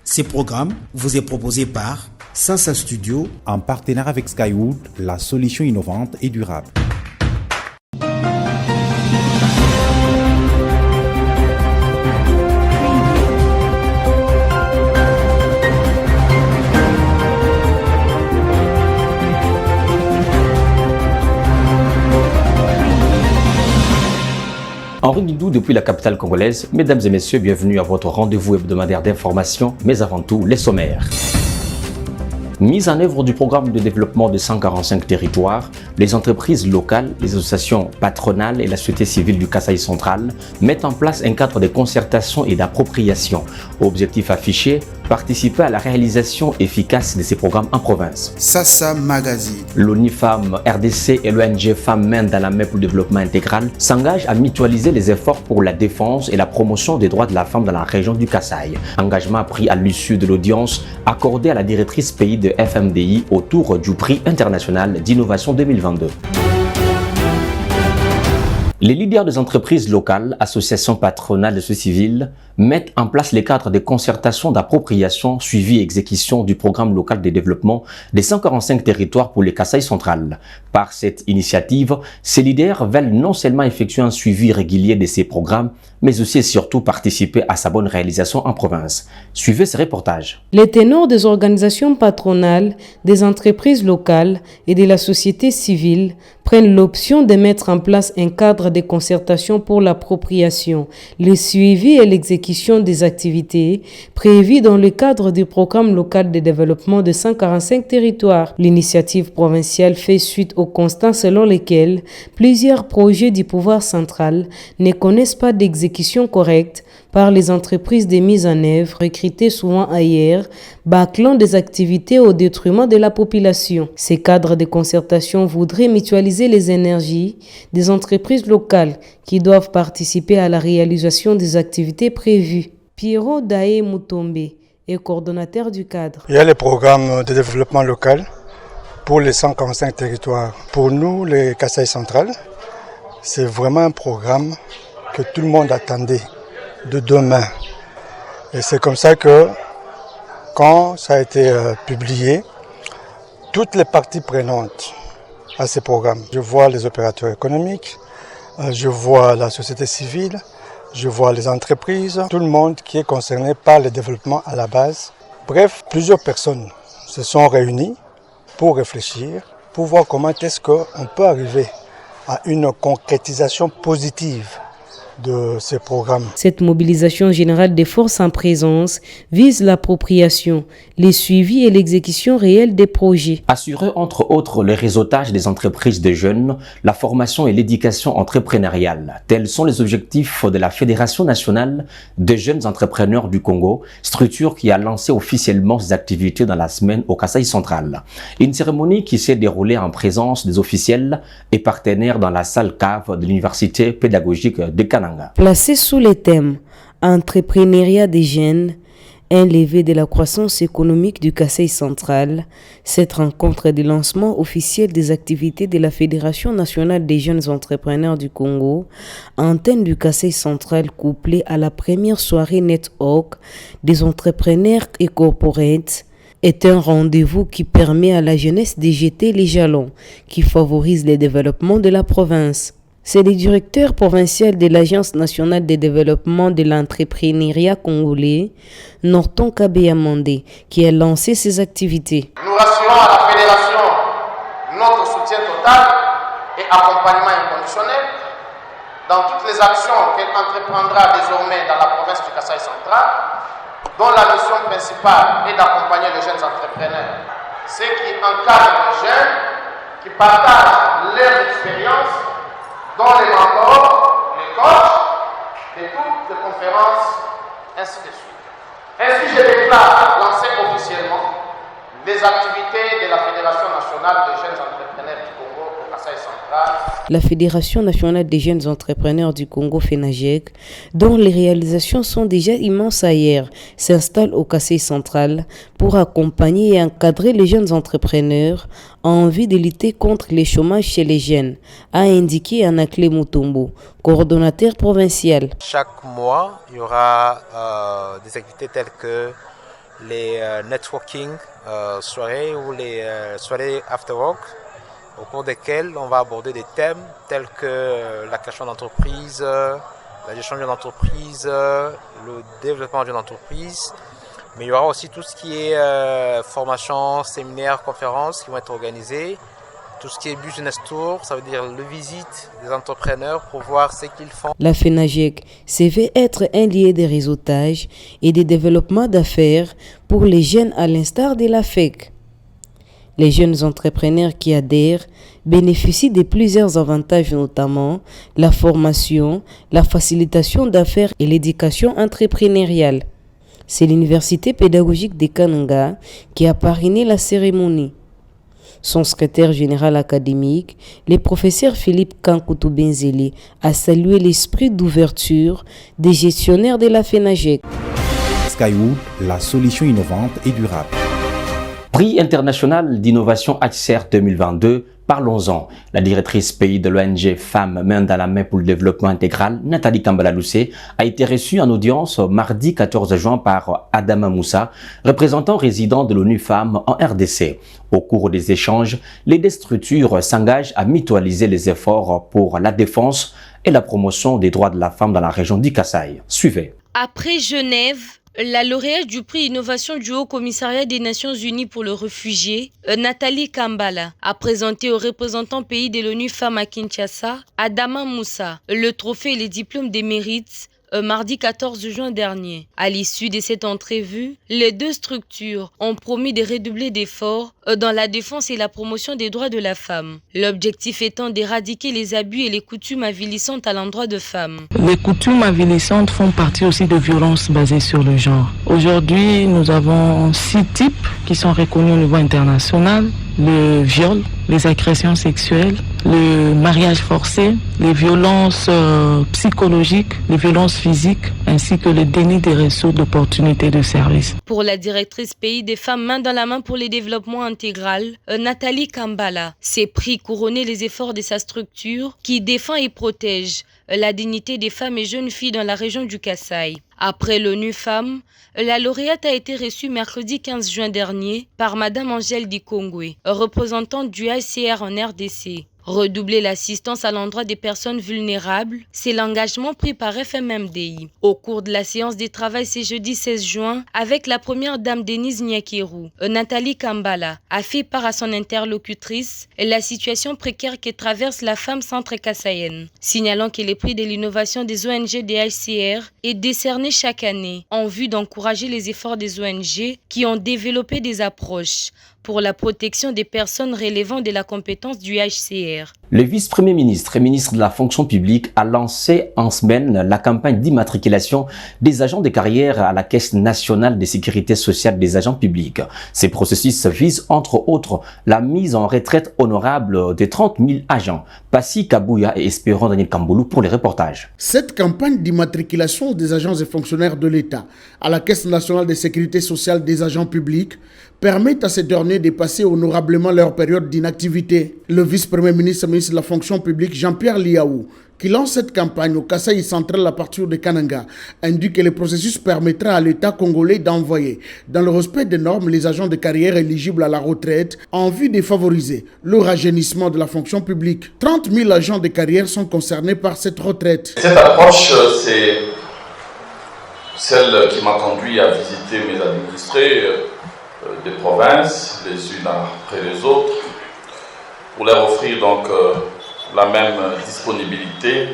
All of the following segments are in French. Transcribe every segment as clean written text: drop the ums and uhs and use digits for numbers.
Ce programme vous est proposé par Sansa Studio en partenariat avec Skywood, la solution innovante et durable. Henri Guidou depuis la capitale congolaise. Mesdames et messieurs, bienvenue à votre rendez-vous hebdomadaire d'information, mais avant tout, les sommaires. Mise en œuvre du programme de développement de 145 territoires, les entreprises locales, les associations patronales et la société civile du Kasaï central mettent en place un cadre de concertation et d'appropriation. Objectif affiché, participer à la réalisation efficace de ces programmes en province. Sasa Magazine. L'ONU Femmes RDC et l'ONG Femmes Main dans la main pour le développement intégral s'engagent à mutualiser les efforts pour la défense et la promotion des droits de la femme dans la région du Kasaï. Engagement pris à l'issue de l'audience accordée à la directrice pays de FMDI autour du prix international d'innovation 2022. Les leaders des entreprises locales, associations patronales et sociétés civiles mettent en place les cadres de concertation, d'appropriation, suivi et exécution du programme local de développement des 145 territoires pour les Kasaï central. Par cette initiative, ces leaders veulent non seulement effectuer un suivi régulier de ces programmes, mais aussi et surtout participer à sa bonne réalisation en province. Suivez ce reportage. Les ténors des organisations patronales, des entreprises locales et de la société civile prennent l'option de mettre en place un cadre de concertation pour l'appropriation, le suivi et l'exécution des activités prévues dans le cadre du programme local de développement de 145 territoires. L'initiative provinciale fait suite au constat selon lequel plusieurs projets du pouvoir central ne connaissent pas d'exécution correcte par les entreprises de mise en œuvre, recrutées souvent ailleurs, bâclant des activités au détriment de la population. Ces cadres de concertation voudraient mutualiser les énergies des entreprises locales qui doivent participer à la réalisation des activités prévues. Pierrot Daé Moutombe est coordonnateur du cadre. Il y a les programmes de développement local pour les 145 territoires. Pour nous, les Kasaï central, c'est vraiment un programme que tout le monde attendait de demain. Et c'est comme ça que quand ça a été publié, toutes les parties prenantes à ces programmes, je vois les opérateurs économiques, je vois la société civile, je vois les entreprises, tout le monde qui est concerné par le développement à la base. Bref, plusieurs personnes se sont réunies pour réfléchir, pour voir comment est-ce qu'on peut arriver à une concrétisation positive de ces programmes. Cette mobilisation générale des forces en présence vise l'appropriation, le suivi et l'exécution réelle des projets. Assurer entre autres le réseautage des entreprises de jeunes, la formation et l'éducation entrepreneuriale. Tels sont les objectifs de la Fédération nationale des jeunes entrepreneurs du Congo, structure qui a lancé officiellement ses activités dans la semaine au Kasaï central. Une cérémonie qui s'est déroulée en présence des officiels et partenaires dans la salle cave de l'université pédagogique de Kananga. Placé sous le thème « Entrepreneuriat des jeunes », un levier de la croissance économique du Kasaï central, cette rencontre de lancement officiel des activités de la Fédération nationale des jeunes entrepreneurs du Congo, antenne du Kasaï central couplée à la première soirée Network des entrepreneurs et corporates, est un rendez-vous qui permet à la jeunesse de jeter les jalons qui favorisent le développement de la province. C'est le directeur provincial de l'Agence nationale de développement de l'entrepreneuriat congolais, Norton Kabeyamande, qui a lancé ces activités. Nous rassurons à la Fédération notre soutien total et accompagnement inconditionnel dans toutes les actions qu'elle entreprendra désormais dans la province du Kasaï central, dont la mission principale est d'accompagner les jeunes entrepreneurs, ceux qui encadrent les jeunes, qui partagent leur expérience, dont les mentors, les coachs, de toutes les conférences, ainsi de suite. Ainsi, je déclare lancer officiellement les activités de la Fédération nationale des jeunes entrepreneurs du Congo au Kasaï central. La Fédération nationale des jeunes entrepreneurs du Congo, FENAGEC, dont les réalisations sont déjà immenses ailleurs, s'installe au Kasaï central pour accompagner et encadrer les jeunes entrepreneurs en vue de lutter contre le chômage chez les jeunes, a indiqué Anakle Mutombo, coordonnateur provincial. Chaque mois, il y aura des activités telles que les networking soirées ou les soirées after work, au cours desquelles on va aborder des thèmes tels que la création d'entreprise, la gestion d'une entreprise, le développement d'une entreprise. Mais il y aura aussi tout ce qui est formation, séminaires, conférences qui vont être organisées. Tout ce qui est business tour, ça veut dire le visite des entrepreneurs pour voir ce qu'ils font. La FENAGEC se veut être un lieu de réseautage et de développement d'affaires pour les jeunes à l'instar de la FEC. Les jeunes entrepreneurs qui adhèrent bénéficient de plusieurs avantages, notamment la formation, la facilitation d'affaires et l'éducation entrepreneuriale. C'est l'Université pédagogique de Kananga qui a parrainé la cérémonie. Son secrétaire général académique, le professeur Philippe Kankoutou Benzeli, a salué l'esprit d'ouverture des gestionnaires de la FENAGEC. Skywood, la solution innovante et durable. Prix international d'innovation HCR 2022, parlons-en. La directrice pays de l'ONG Femmes Main dans la Main pour le développement intégral, Nathalie Kambala-Loussé, a été reçue en audience mardi 14 juin par Adama Moussa, représentant résident de l'ONU Femmes en RDC. Au cours des échanges, les deux structures s'engagent à mutualiser les efforts pour la défense et la promotion des droits de la femme dans la région du Kasaï. Suivez. Après Genève, la lauréate du prix Innovation du Haut Commissariat des Nations Unies pour le réfugié, Nathalie Kambala, a présenté aux représentants pays de l'ONU Femmes à Kinshasa, Adama Moussa, le trophée et les diplômes des mérites mardi 14 juin dernier. À l'issue de cette entrevue, les deux structures ont promis de redoubler d'efforts dans la défense et la promotion des droits de la femme. L'objectif étant d'éradiquer les abus et les coutumes avilissantes à l'endroit de femmes. Les coutumes avilissantes font partie aussi de violences basées sur le genre. Aujourd'hui, nous avons 6 types qui sont reconnus au niveau international. Le viol, les agressions sexuelles, le mariage forcé, les violences psychologiques, les violences physiques, ainsi que le déni des ressources d'opportunités de service. Pour la directrice pays des femmes main dans la main pour le développement intégral, Nathalie Kambala, ces prix couronner les efforts de sa structure qui défend et protège la dignité des femmes et jeunes filles dans la région du Kasaï. Après l'ONU Femmes, la lauréate a été reçue mercredi 15 juin dernier par Madame Angèle Dikongwe, représentante du HCR en RDC. Redoubler l'assistance à l'endroit des personnes vulnérables, c'est l'engagement pris par FMMDI. Au cours de la séance de travail ce jeudi 16 juin, avec la première dame Denise Nyakeru, Nathalie Kambala a fait part à son interlocutrice la situation précaire que traverse la femme centre-kassaïenne, signalant que les prix de l'innovation des ONG des HCR est décerné chaque année en vue d'encourager les efforts des ONG qui ont développé des approches pour la protection des personnes relevant de la compétence du HCR. Le vice-premier ministre et ministre de la fonction publique a lancé en semaine la campagne d'immatriculation des agents de carrière à la Caisse nationale de sécurité sociale des agents publics. Ces processus visent entre autres la mise en retraite honorable de 30 000 agents. Passy Kabouya et Espérant Daniel Kamboulou pour les reportages. Cette campagne d'immatriculation des agents et fonctionnaires de l'État à la Caisse nationale de sécurité sociale des agents publics permet à ces derniers de passer honorablement leur période d'inactivité. Le vice-premier ministre de la fonction publique Jean-Pierre Liaou, qui lance cette campagne au Kasaï central à partir de Kananga, indique que le processus permettra à l'État congolais d'envoyer, dans le respect des normes, les agents de carrière éligibles à la retraite en vue de favoriser le rajeunissement de la fonction publique. 30 000 agents de carrière sont concernés par cette retraite. Cette approche, c'est celle qui m'a conduit à visiter mes administrés des provinces, les unes après les autres, pour leur offrir donc la même disponibilité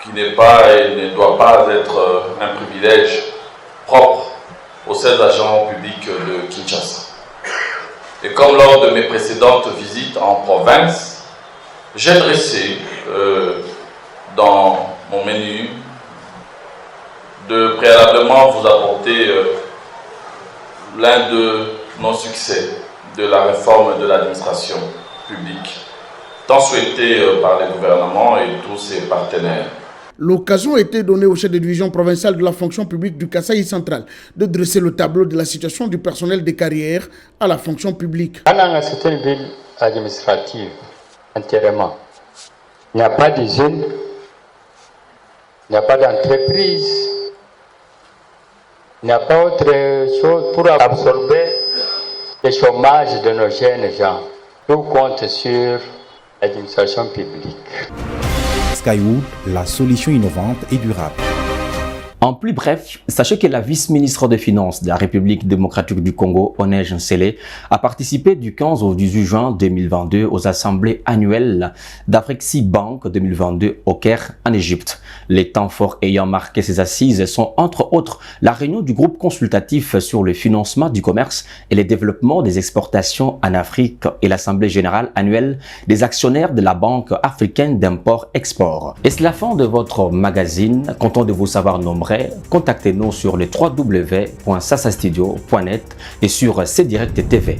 qui n'est pas et ne doit pas être un privilège propre aux 16 agents publics de Kinshasa. Et comme lors de mes précédentes visites en province, j'ai dressé dans mon menu de préalablement vous apporter l'un de nos succès de la réforme de l'administration publique, tant souhaité par les gouvernements et tous ses partenaires. L'occasion a été donnée au chef de division provinciale de la fonction publique du Kasaï central de dresser le tableau de la situation du personnel des carrières à la fonction publique. Kananga, c'est une ville administrative entièrement. Il n'y a pas de jeunes, il n'y a pas d'entreprise, il Il n'y a pas autre chose pour absorber le chômage de nos jeunes gens. Tout compte sur l'administration publique. Skywood, la solution innovante et durable. En plus bref, sachez que la vice-ministre des Finances de la République démocratique du Congo, Onej Nsele, a participé du 15 au 18 juin 2022 aux assemblées annuelles d'Afrexi Bank 2022 au Caire, en Égypte. Les temps forts ayant marqué ces assises sont entre autres la réunion du groupe consultatif sur le financement du commerce et le développement des exportations en Afrique et l'assemblée générale annuelle des actionnaires de la Banque africaine d'import-export. Et c'est la fin de votre magazine. Content de vous savoir nombreux. Contactez-nous sur le www.sasastudio.net et sur CDirect TV.